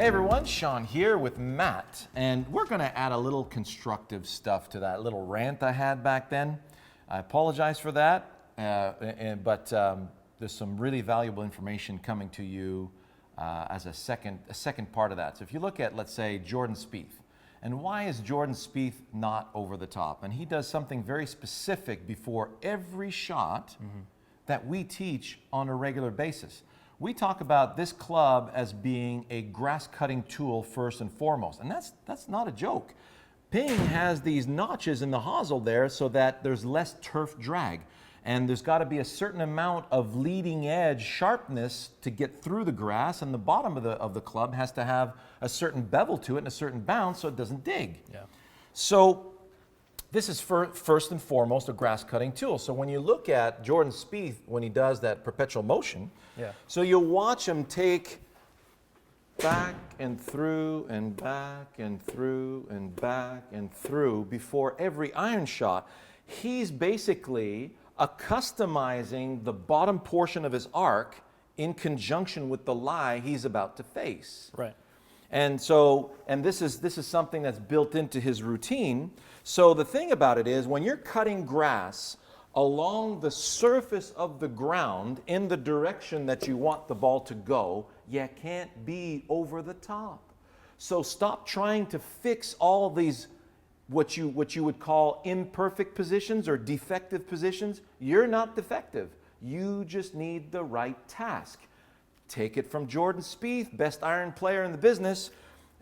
Hey everyone, Shawn here with Matt, and we're going to add a little constructive stuff to that little rant I had back then. I apologize for that, but there's some really valuable information coming to you as a second part of that. So if you look at, let's say, Jordan Spieth, and why is Jordan Spieth not over the top? And he does something very specific before every shot that we teach on a regular basis. We talk about this club as being a grass cutting tool first and foremost, and that's not a joke. Ping has these notches in the hosel there so that there's less turf drag, and there's got to be a certain amount of leading edge sharpness to get through the grass, and the bottom of the club has to have a certain bevel to it and a certain bounce so it doesn't dig. Yeah. So this is first and foremost a grass cutting tool. So when you look at Jordan Spieth when he does that perpetual motion, so you'll watch him take back and through and back and through and back and through before every iron shot. He's basically customizing the bottom portion of his arc in conjunction with the lie he's about to face. Right. And so, and this is something that's built into his routine. So the thing about it is, when you're cutting grass along the surface of the ground in the direction that you want the ball to go, you can't be over the top. So stop trying to fix all these what you would call imperfect positions or defective positions. You're not defective. You just need the right task. Take it from Jordan Spieth, best iron player in the business,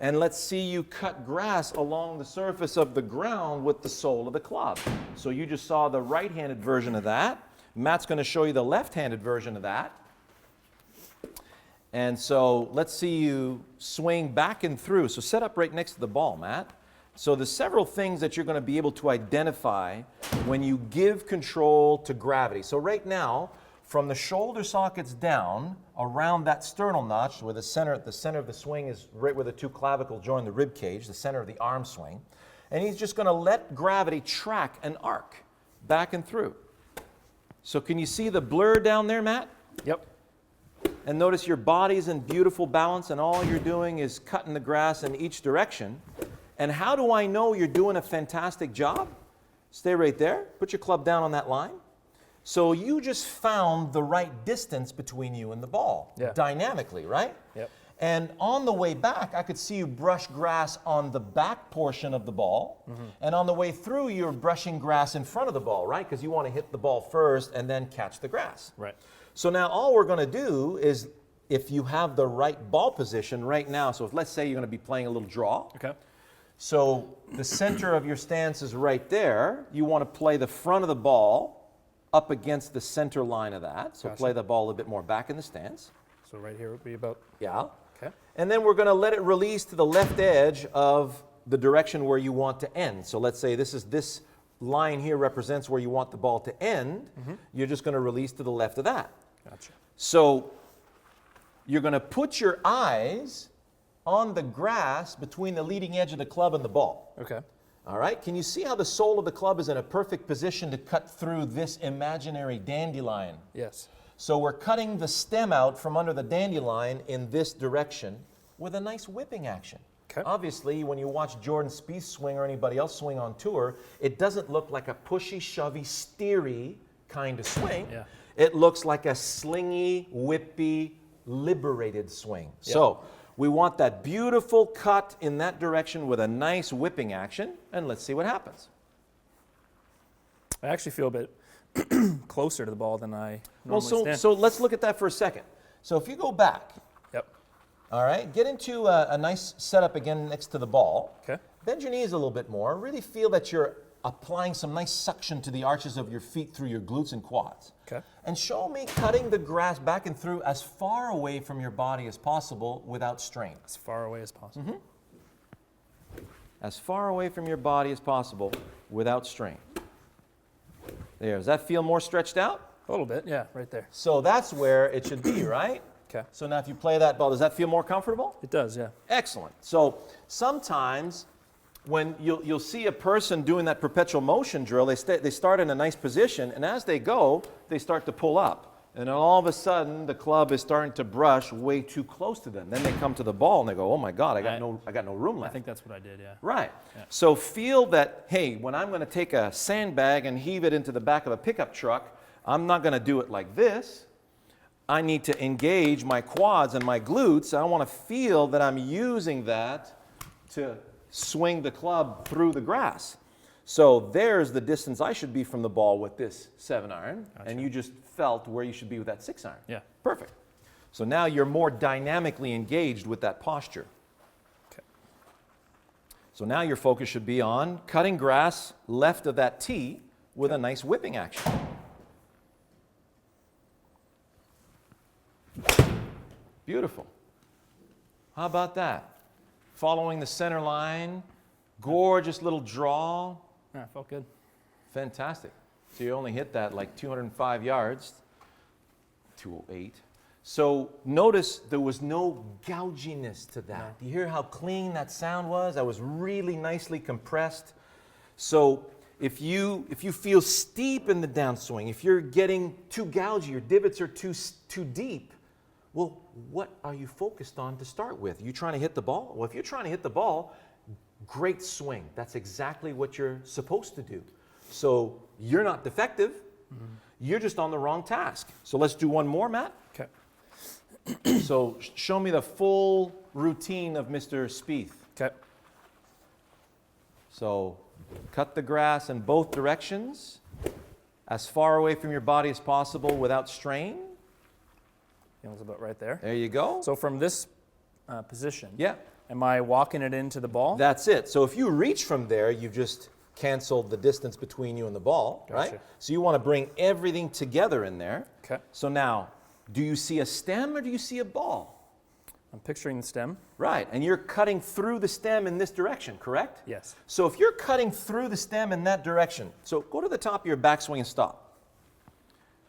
and let's see you cut grass along the surface of the ground with the sole of the club. So you just saw the right-handed version of that. Matt's going to show you the left-handed version of that. And so let's see you swing back and through. So set up right next to the ball, Matt. So there's several things that you're going to be able to identify when you give control to gravity. So right now, from the shoulder sockets down, around that sternal notch, where the center of the swing is right where the two clavicles join the rib cage, the center of the arm swing. And he's just going to let gravity track an arc back and through. So can you see the blur down there, Matt? Yep. And notice your body's in beautiful balance, and all you're doing is cutting the grass in each direction. And how do I know you're doing a fantastic job? Stay right there. Put your club down on that line. So you just found the right distance between you and the ball, dynamically, right? Yep. And on the way back, I could see you brush grass on the back portion of the ball. And on the way through, you're brushing grass in front of the ball, right? Because you want to hit the ball first and then catch the grass. Right. So now all we're going to do is, if you have the right ball position right now, so if, let's say you're going to be playing a little draw. Okay. So the center of your stance is right there. You want to play the front of the ball up against the center line of that. So play the ball a bit more back in the stance. So right here would be about... Yeah. Okay. And then we're going to let it release to the left edge of the direction where you want to end. So let's say this line here represents where you want the ball to end. You're just going to release to the left of that. Gotcha. So you're going to put your eyes on the grass between the leading edge of the club and the ball. Okay. All right, can you see how the sole of the club is in a perfect position to cut through this imaginary dandelion? Yes. So we're cutting the stem out from under the dandelion in this direction with a nice whipping action. Okay. Obviously, when you watch Jordan Spieth swing or anybody else swing on tour, it doesn't look like a pushy, shovey, steery kind of swing. Yeah. It looks like a slingy, whippy, liberated swing. Yep. So we want that beautiful cut in that direction with a nice whipping action, and let's see what happens. I actually feel a bit closer to the ball than I normally stand. So let's look at that for a second. So if you go back, all right, get into a nice setup again next to the ball. Okay. Bend your knees a little bit more. Really feel that you're applying some nice suction to the arches of your feet through your glutes and quads. Okay. And show me cutting the grass back and through as far away from your body as possible without strain. As far away as possible. As far away from your body as possible without strain. There. Does that feel more stretched out? A little bit, yeah, right there. So that's where it should be, right? Okay. So now if you play that ball, does that feel more comfortable? It does, yeah. Excellent. So sometimes when you'll see a person doing that perpetual motion drill, they start in a nice position, and as they go, they start to pull up. And then all of a sudden, the club is starting to brush way too close to them. Then they come to the ball and they go, oh my God, I got no room left. I think that's what I did, yeah. Right. Yeah. So feel that, hey, when I'm going to take a sandbag and heave it into the back of a pickup truck, I'm not going to do it like this. I need to engage my quads and my glutes. I want to feel that I'm using that to swing the club through the grass. So there's the distance I should be from the ball with this 7-iron, Gotcha. and you just felt where you should be with that 6-iron. Yeah. Perfect. So now you're more dynamically engaged with that posture. Okay. So now your focus should be on cutting grass left of that tee with a nice whipping action. Beautiful. How about that? Following the center line, gorgeous little draw. Yeah, it felt good. Fantastic. So you only hit that like 205 yards, 208. So notice there was no gouginess to that. No. Do you hear how clean that sound was? That was really nicely compressed. So if you feel steep in the downswing, if you're getting too gougy, your divots are too deep, well, what are you focused on to start with? Are you trying to hit the ball? Well, if you're trying to hit the ball, great swing. That's exactly what you're supposed to do. So you're not defective. Mm-hmm. You're just on the wrong task. So let's do one more, Matt. Okay. So show me the full routine of Mr. Speith. Okay. So cut the grass in both directions, as far away from your body as possible without strain. Feels about right there. There you go. So from this position, yeah. Am I walking it into the ball? That's it. So if you reach from there, you've just canceled the distance between you and the ball, Gotcha. right? So you want to bring everything together in there. Okay. So now, do you see a stem or do you see a ball? I'm picturing the stem. Right, and you're cutting through the stem in this direction, correct? Yes. So if you're cutting through the stem in that direction, so go to the top of your backswing and stop.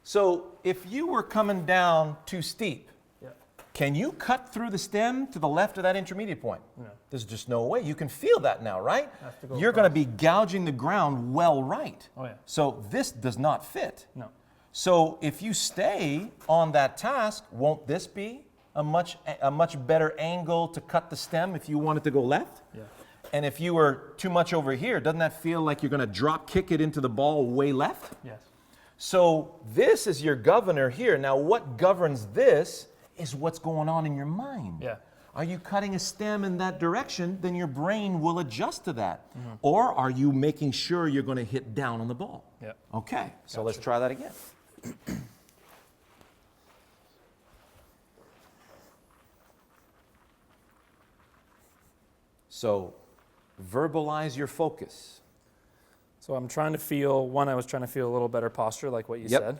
So if you were coming down too steep, can you cut through the stem to the left of that intermediate point? No. There's just no way. You can feel that now, right? Go You're going to be gouging the ground well right. Oh, yeah. So this does not fit. No. So if you stay on that task, won't this be a much better angle to cut the stem if you wanted to go left? Yeah. And if you were too much over here, doesn't that feel like you're going to drop kick it into the ball way left? Yes. So this is your governor here. Now what governs this is what's going on in your mind. Yeah. Are you cutting a stem in that direction? Then your brain will adjust to that. Mm-hmm. Or are you making sure you're going to hit down on the ball? Yeah. Okay, so Gotcha. let's try that again. So verbalize your focus. So I'm trying to feel, I was trying to feel a little better posture, like what you said.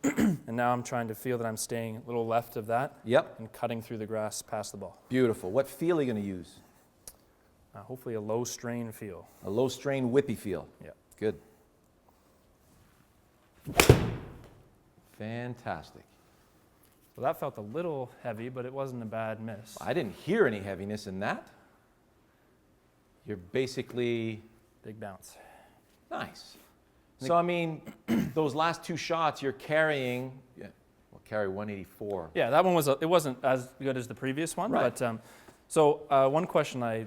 And now I'm trying to feel that I'm staying a little left of that. Yep. And cutting through the grass past the ball. Beautiful. What feel are you going to use? Hopefully a low strain feel. A low strain whippy feel. Yeah. Good. Fantastic. Well, that felt a little heavy, but it wasn't a bad miss. I didn't hear any heaviness in that. You're basically... Big bounce. Nice. So, I mean, those last two shots you're carrying, carry 184. Yeah, that one it wasn't as good as the previous one. Right. But one question I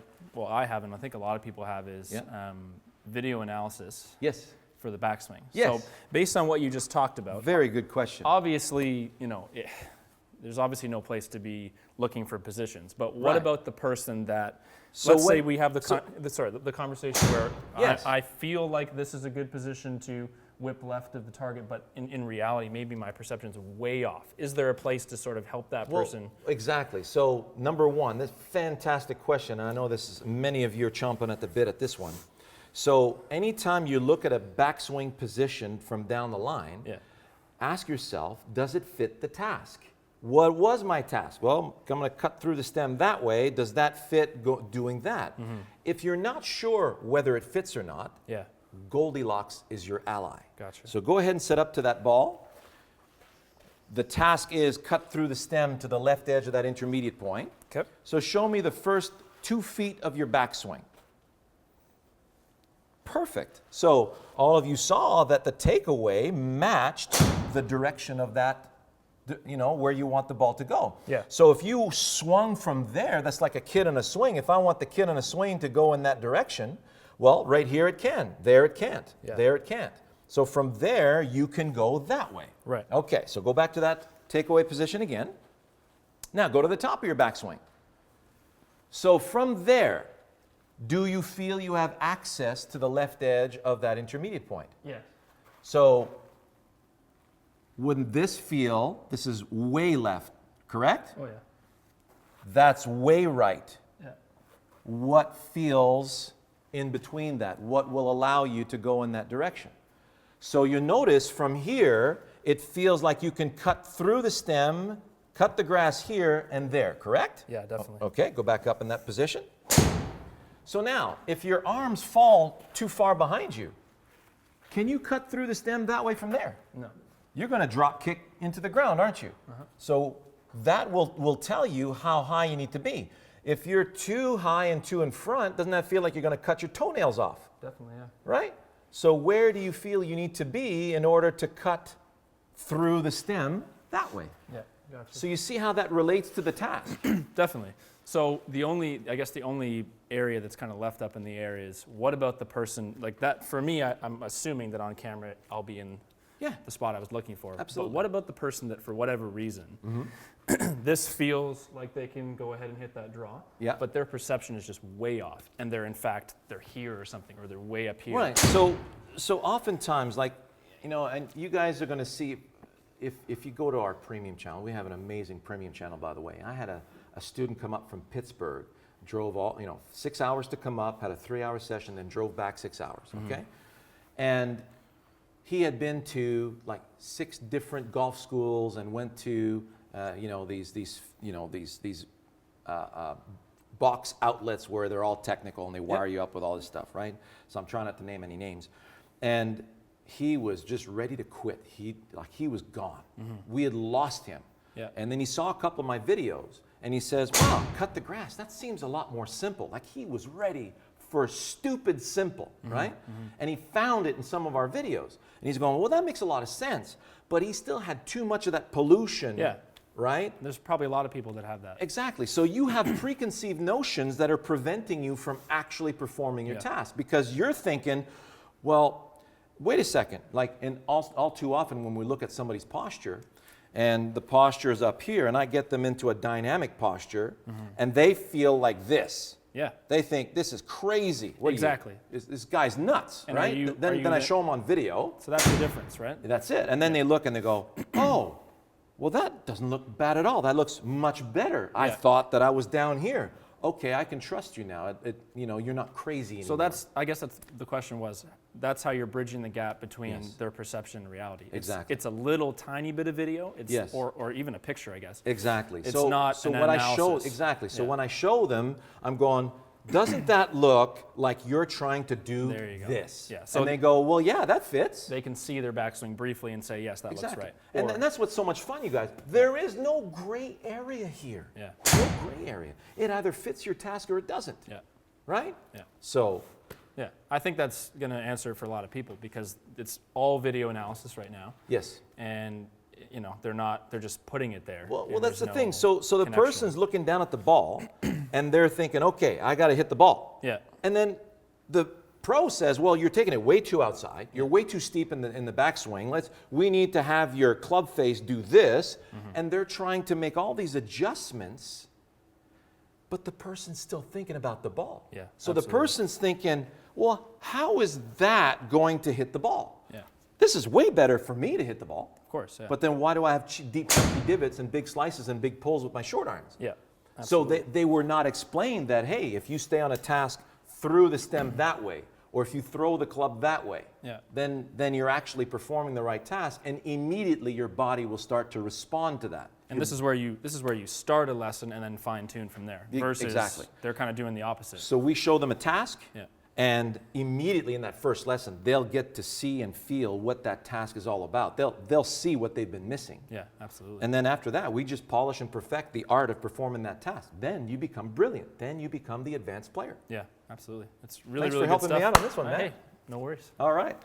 have, and I think a lot of people have, is video analysis. Yes. For the backswing. Yes. So based on what you just talked about. Very good question. Obviously, there's obviously no place to be looking for positions. But what about the person that, let's say we have the conversation where I feel like this is a good position to whip left of the target, but in reality, maybe my perception is way off. Is there a place to sort of help that person? Exactly. So number one, this fantastic question, and I know many of you are chomping at the bit at this one. So anytime you look at a backswing position from down the line, ask yourself, does it fit the task? What was my task? Well, I'm going to cut through the stem that way. Does that fit doing that? Mm-hmm. If you're not sure whether it fits or not, Goldilocks is your ally. Gotcha. So go ahead and set up to that ball. The task is cut through the stem to the left edge of that intermediate point. Okay. So show me the first 2 feet of your backswing. Perfect. So all of you saw that the takeaway matched the direction of that where you want the ball to go. Yeah. So if you swung from there, that's like a kid in a swing. If I want the kid in a swing to go in that direction, well, right here it can. There it can't. Yeah. There it can't. So from there, you can go that way. Right. Okay, so go back to that takeaway position again. Now go to the top of your backswing. So from there, do you feel you have access to the left edge of that intermediate point? Yes. So wouldn't this feel, this is way left, correct? Oh, yeah. That's way right. Yeah. What feels in between that? What will allow you to go in that direction? So you notice from here, it feels like you can cut through the stem, cut the grass here and there, correct? Yeah, definitely. Okay, go back up in that position. So now, if your arms fall too far behind you, can you cut through the stem that way from there? No. You're going to drop kick into the ground, aren't you? So that will tell you how high you need to be. If you're too high and too in front, doesn't that feel like you're going to cut your toenails off? Definitely, yeah. Right? So where do you feel you need to be in order to cut through the stem that way? Yeah, gotcha. So you see how that relates to the task. Definitely. So the only area that's kind of left up in the air is what about the person, like that, for me, I'm assuming that on camera I'll be in the spot I was looking for. Absolutely. But what about the person that for whatever reason, this feels like they can go ahead and hit that draw, but their perception is just way off and they're here or something, or they're way up here. Right. So oftentimes, like, and you guys are going to see, if you go to our premium channel, we have an amazing premium channel, by the way. I had a student come up from Pittsburgh, drove 6 hours to come up, had a 3-hour session, then drove back 6 hours, okay? And he had been to like 6 different golf schools and went to, these box outlets where they're all technical and they wire you up with all this stuff, right? So I'm trying not to name any names. And he was just ready to quit. He was gone. We had lost him. Yeah. And then he saw a couple of my videos and he says, wow, cut the grass. That seems a lot more simple. Like he was ready for stupid simple, right? And he found it in some of our videos. And he's going, well, that makes a lot of sense. But he still had too much of that pollution, right? There's probably a lot of people that have that. Exactly. So you have preconceived notions that are preventing you from actually performing your task because you're thinking, well, wait a second. Like, and all too often when we look at somebody's posture, and the posture is up here, and I get them into a dynamic posture, and they feel like this. Yeah. They think this is crazy. What exactly. This guy's nuts, and right? Then I show them on video. So that's the difference, right? That's it. And then they look and they go, oh, well, that doesn't look bad at all. That looks much better. I thought that I was down here. Okay, I can trust you now. You're not crazy anymore. So I guess the question was, that's how you're bridging the gap between their perception and reality. Exactly. It's a little tiny bit of video, yes. or even a picture, I guess. Exactly. It's not so an what analysis. I show exactly. So when I show them, I'm going, doesn't that look like you're trying to do this? Yeah. So and they go, well, yeah, that fits. They can see their backswing briefly and say, yes, that looks right. And that's what's so much fun, you guys. There is no gray area here. Yeah. No gray area. It either fits your task or it doesn't. Yeah. Right? Yeah. So. Yeah, I think that's going to answer for a lot of people because it's all video analysis right now. Yes. And they're just putting it there. Well, that's the thing. So the person's looking down at the ball and they're thinking, okay, I got to hit the ball. Yeah. And then the pro says, well, you're taking it way too outside. You're way too steep in the backswing. We need to have your club face do this. And they're trying to make all these adjustments, but the person's still thinking about the ball. Yeah. So absolutely. the person's thinking, well, how is that going to hit the ball? Yeah. This is way better for me to hit the ball. Of course, yeah. But then why do I have deep chunky divots and big slices and big pulls with my short irons? Yeah. Absolutely. So they were not explained that, hey, if you stay on a task through the stem that way, or if you throw the club that way, then you're actually performing the right task, and immediately your body will start to respond to that. And this is where you start a lesson and then fine tune from there. Versus they're kind of doing the opposite. So we show them a task. Yeah. And immediately in that first lesson, they'll get to see and feel what that task is all about. They'll see what they've been missing. Yeah, absolutely. And then after that, we just polish and perfect the art of performing that task. Then you become brilliant. Then you become the advanced player. Yeah, absolutely. It's really, Thanks really for helping good stuff. me out on this one, man. Hey, no worries. All right.